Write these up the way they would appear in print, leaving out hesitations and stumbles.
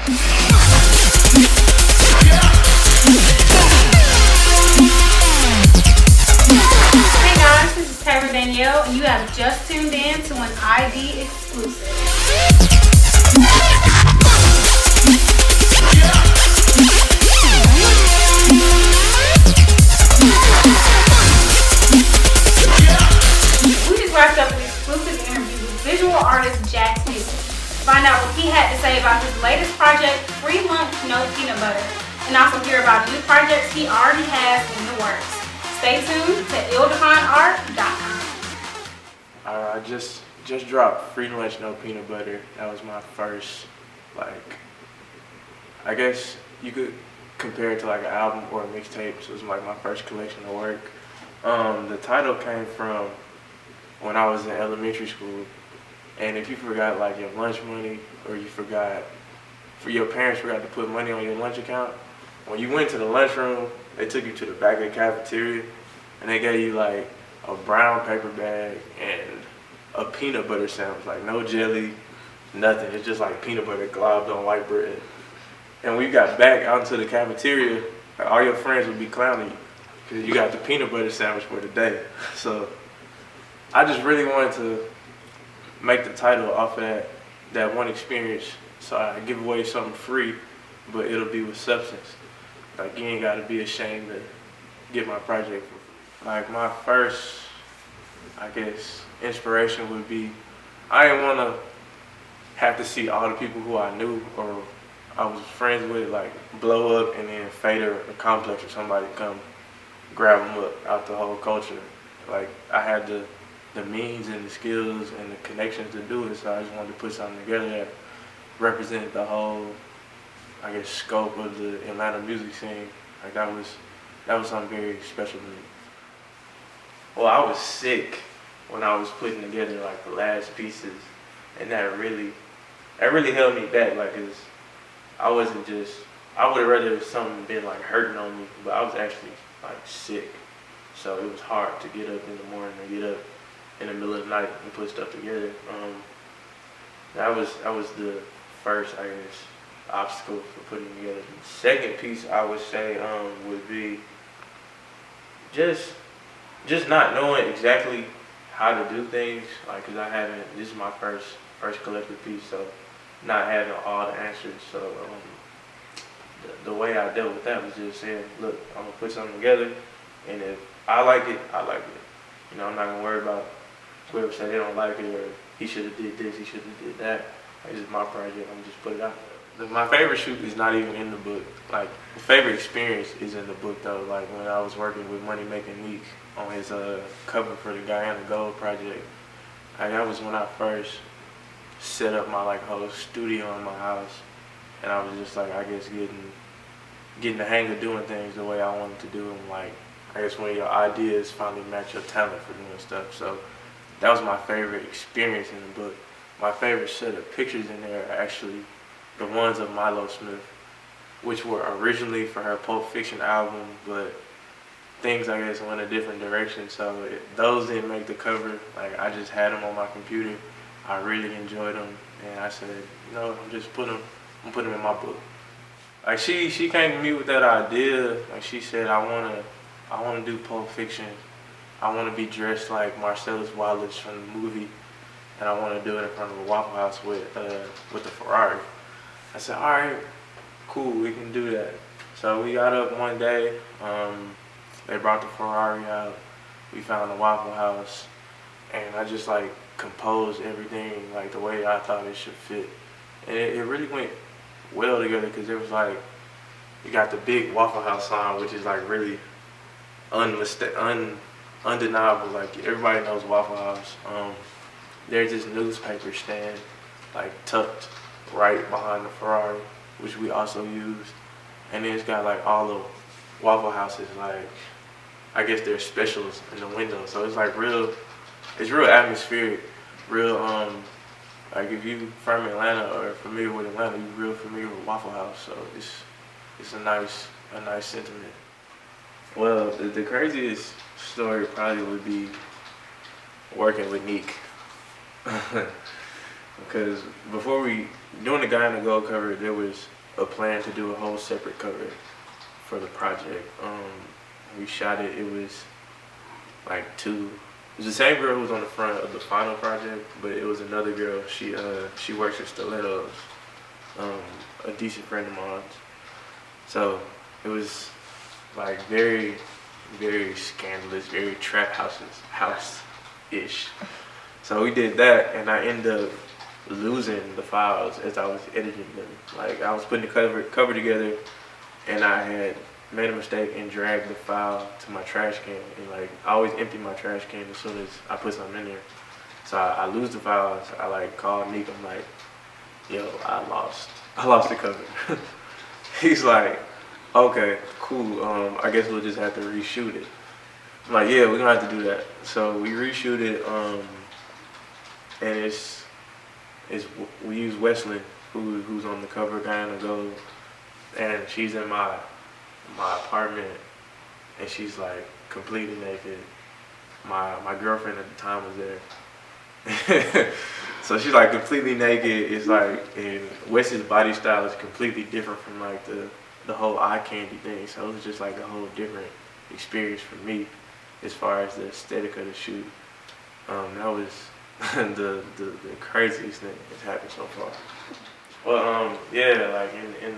Hey guys, this is Taylor Danielle, and you have just tuned in to an ID exclusive. We just wrapped up an exclusive interview with visual artist Jack Stillz. Find out what he had to say about his latest project, Free Lunch No Peanut Butter, and also hear about new projects he already has in the works. Stay tuned to ildeconart.com. I just dropped Free Lunch No Peanut Butter. That was my first, I guess you could compare it to like an album or a mixtape. So it was like my first collection of work. The title came from when I was in elementary school, and if you forgot like your lunch money, or your parents forgot to put money on your lunch account, when you went to the lunchroom, they took you to the back of the cafeteria, and they gave you like a brown paper bag and a peanut butter sandwich, like no jelly, nothing. It's just like peanut butter globbed on white bread. And when you got back out into the cafeteria, like, all your friends would be clowning you because you got the peanut butter sandwich for the day. So I just really wanted to make the title off of that one experience. So I give away something free, but it'll be with substance. Like, you ain't gotta be ashamed to get my project. Like, my first, I guess, inspiration would be, I didn't wanna have to see all the people who I knew or I was friends with, like, blow up and then Fader or Complex or somebody come grab them up out the whole culture. Like, I had the means and the skills and the connections to do it, so I just wanted to put something together that represented the whole, I guess, scope of the Atlanta music scene. Like, that was something very special to me. Well, I was sick when I was putting together like the last pieces, and that really held me back. Like, 'cause I would have rather something been like hurting on me, but I was actually like sick, so it was hard to get up in the morning or get up in the middle of the night and put stuff together. That was the first, I guess, obstacle for putting together. The second piece I would say would be just not knowing exactly how to do things, like, 'cause this is my first collective piece, so not having all the answers. So the way I dealt with that was just saying, look, I'm gonna put something together, and if I like it, I like it. You know, I'm not gonna worry about whoever say they don't like it or he should have did this, he should have did that. Like, this is my project, I'm just put it out there. My favorite shoot is not even in the book. Like, the favorite experience is in the book though. Like, when I was working with Money Making Meek on his cover for the Guyana Gold project. Like, that was when I first set up my like whole studio in my house, and I was just like, I guess getting the hang of doing things the way I wanted to do them. Like, I guess when your ideas finally match your talent for doing stuff. So that was my favorite experience in the book. My favorite set of pictures in there are actually the ones of Milo Smith, which were originally for her Pulp Fiction album, but things, I guess, went a different direction. So those didn't make the cover. Like, I just had them on my computer. I really enjoyed them, and I said, you know, I'm putting them in my book. Like, she came to me with that idea. Like, she said, I wanna do Pulp Fiction. I wanna be dressed like Marcellus Wallace from the movie, and I wanna do it in front of a Waffle House with the Ferrari. I said, all right, cool, we can do that. So we got up one day. They brought the Ferrari out. We found a Waffle House, and I just like composed everything like the way I thought it should fit, and it really went well together, because it was like, you got the big Waffle House sign, which is like really undeniable. Like, everybody knows Waffle House. There's this newspaper stand like tucked right behind the Ferrari, which we also used, and then it's got like all the Waffle Houses, like, I guess they're specials in the window. So it's like it's real atmospheric, real like, if you from Atlanta or familiar with Atlanta, you're real familiar with Waffle House. So it's a nice sentiment. Well, the craziest story probably would be working with Neek. because before we doing the Guy in the Gold cover, there was a plan to do a whole separate cover for the project. We shot it. It was like two. It was the same girl who was on the front of the final project, but it was another girl. She works at Stilettos, a decent friend of mine. So it was like very, very scandalous, very trap house-ish. So we did that, and I ended up losing the files as I was editing them. Like I was putting the cover together, and I had made a mistake and dragged the file to my trash can. And like I always empty my trash can as soon as I put something in there. So I lose the files. I like called Nick. I'm like, yo, I lost the cover. He's like, okay, cool. I guess we'll just have to reshoot it. I'm like, yeah, we're gonna have to do that. So we reshoot it, and we use Wesley, who's on the cover, Guy in the Gold, and she's in my apartment, and she's like completely naked. My girlfriend at the time was there. So she's like completely naked. It's like, and Wesley's body style is completely different from like the whole eye candy thing. So it was just like a whole different experience for me as far as the aesthetic of the shoot. That was the craziest thing that's happened so far. Well, yeah, like in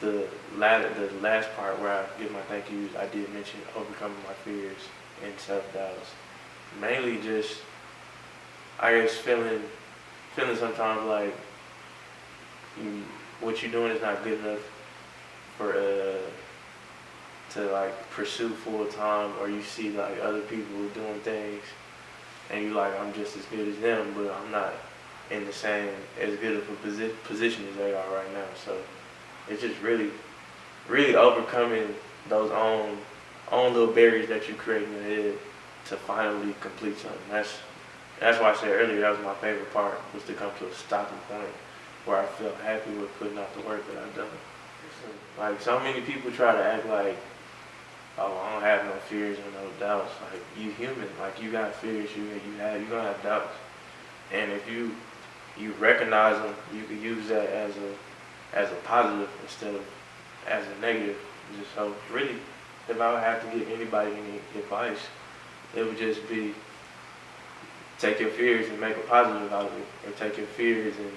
the last part where I give my thank yous, I did mention overcoming my fears and self-doubts. Mainly just, I guess, feeling sometimes like what you're doing is not good enough for to like pursue full time, or you see like other people doing things and you like, I'm just as good as them, but I'm not in the same as good of a position as they are right now. So it's just really overcoming those own little barriers that you create in your head to finally complete something. That's why I said earlier that was my favorite part, was to come to a stopping point where I felt happy with putting out the work that I've done. Like so many people try to act like, oh, I don't have no fears or no doubts. Like, you human, like you got fears, you're gonna have doubts. And if you recognize them, you can use that as a positive instead of as a negative. Just so really, if I would have to give anybody any advice, it would just be take your fears and make a positive out of it, or take your fears and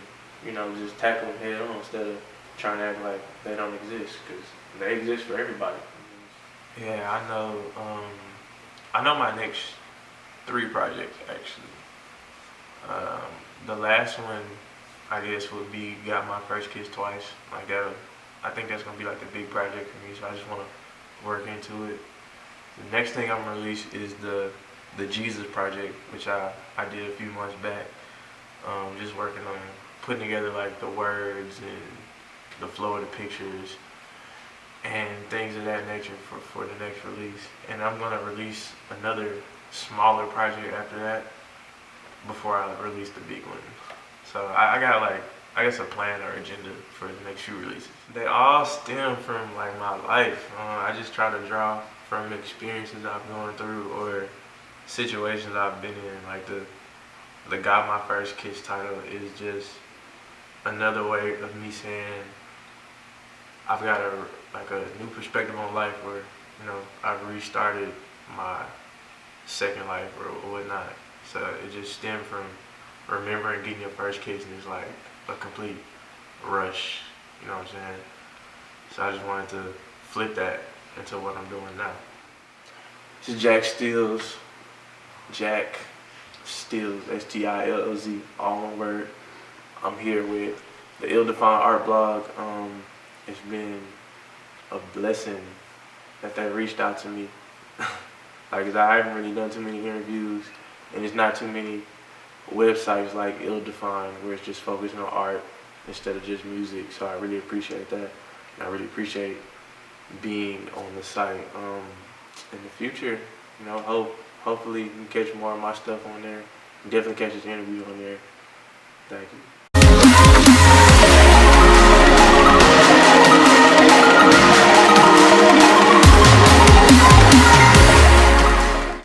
just tackle them head on instead of trying to act like they don't exist, because they exist for everybody. Yeah, I know my next 3 projects actually. The last one, I guess, would be Got My First Kiss Twice. Like that, I think that's gonna be like a big project for me. So I just want to work into it. The next thing I'm gonna release is the Jesus project, which I did a few months back. Just working on putting together like the words and the flow of the pictures and things of that nature for the next release. And I'm gonna release another smaller project after that before I release the big one. So I got like, I guess, a plan or agenda for the next few releases. They all stem from like my life. I just try to draw from experiences I've gone through or situations I've been in. Like the Got My First Kiss title is just another way of me saying I've got a new perspective on life, where I've restarted my second life or whatnot. So it just stemmed from remembering getting your first kiss, and it's like a complete rush, you know what I'm saying? So I just wanted to flip that into what I'm doing now. This is Jack Stillz. Jack Stillz, Stillz, all one word. I'm here with the Ill-Defined Art Blog. It's been a blessing that they reached out to me. Like, I haven't really done too many interviews, and it's not too many websites like Ill-Defined where it's just focused on art instead of just music. So I really appreciate that, and I really appreciate being on the site. In the future, hopefully you can catch more of my stuff on there. Definitely catch this interview on there. Thank you.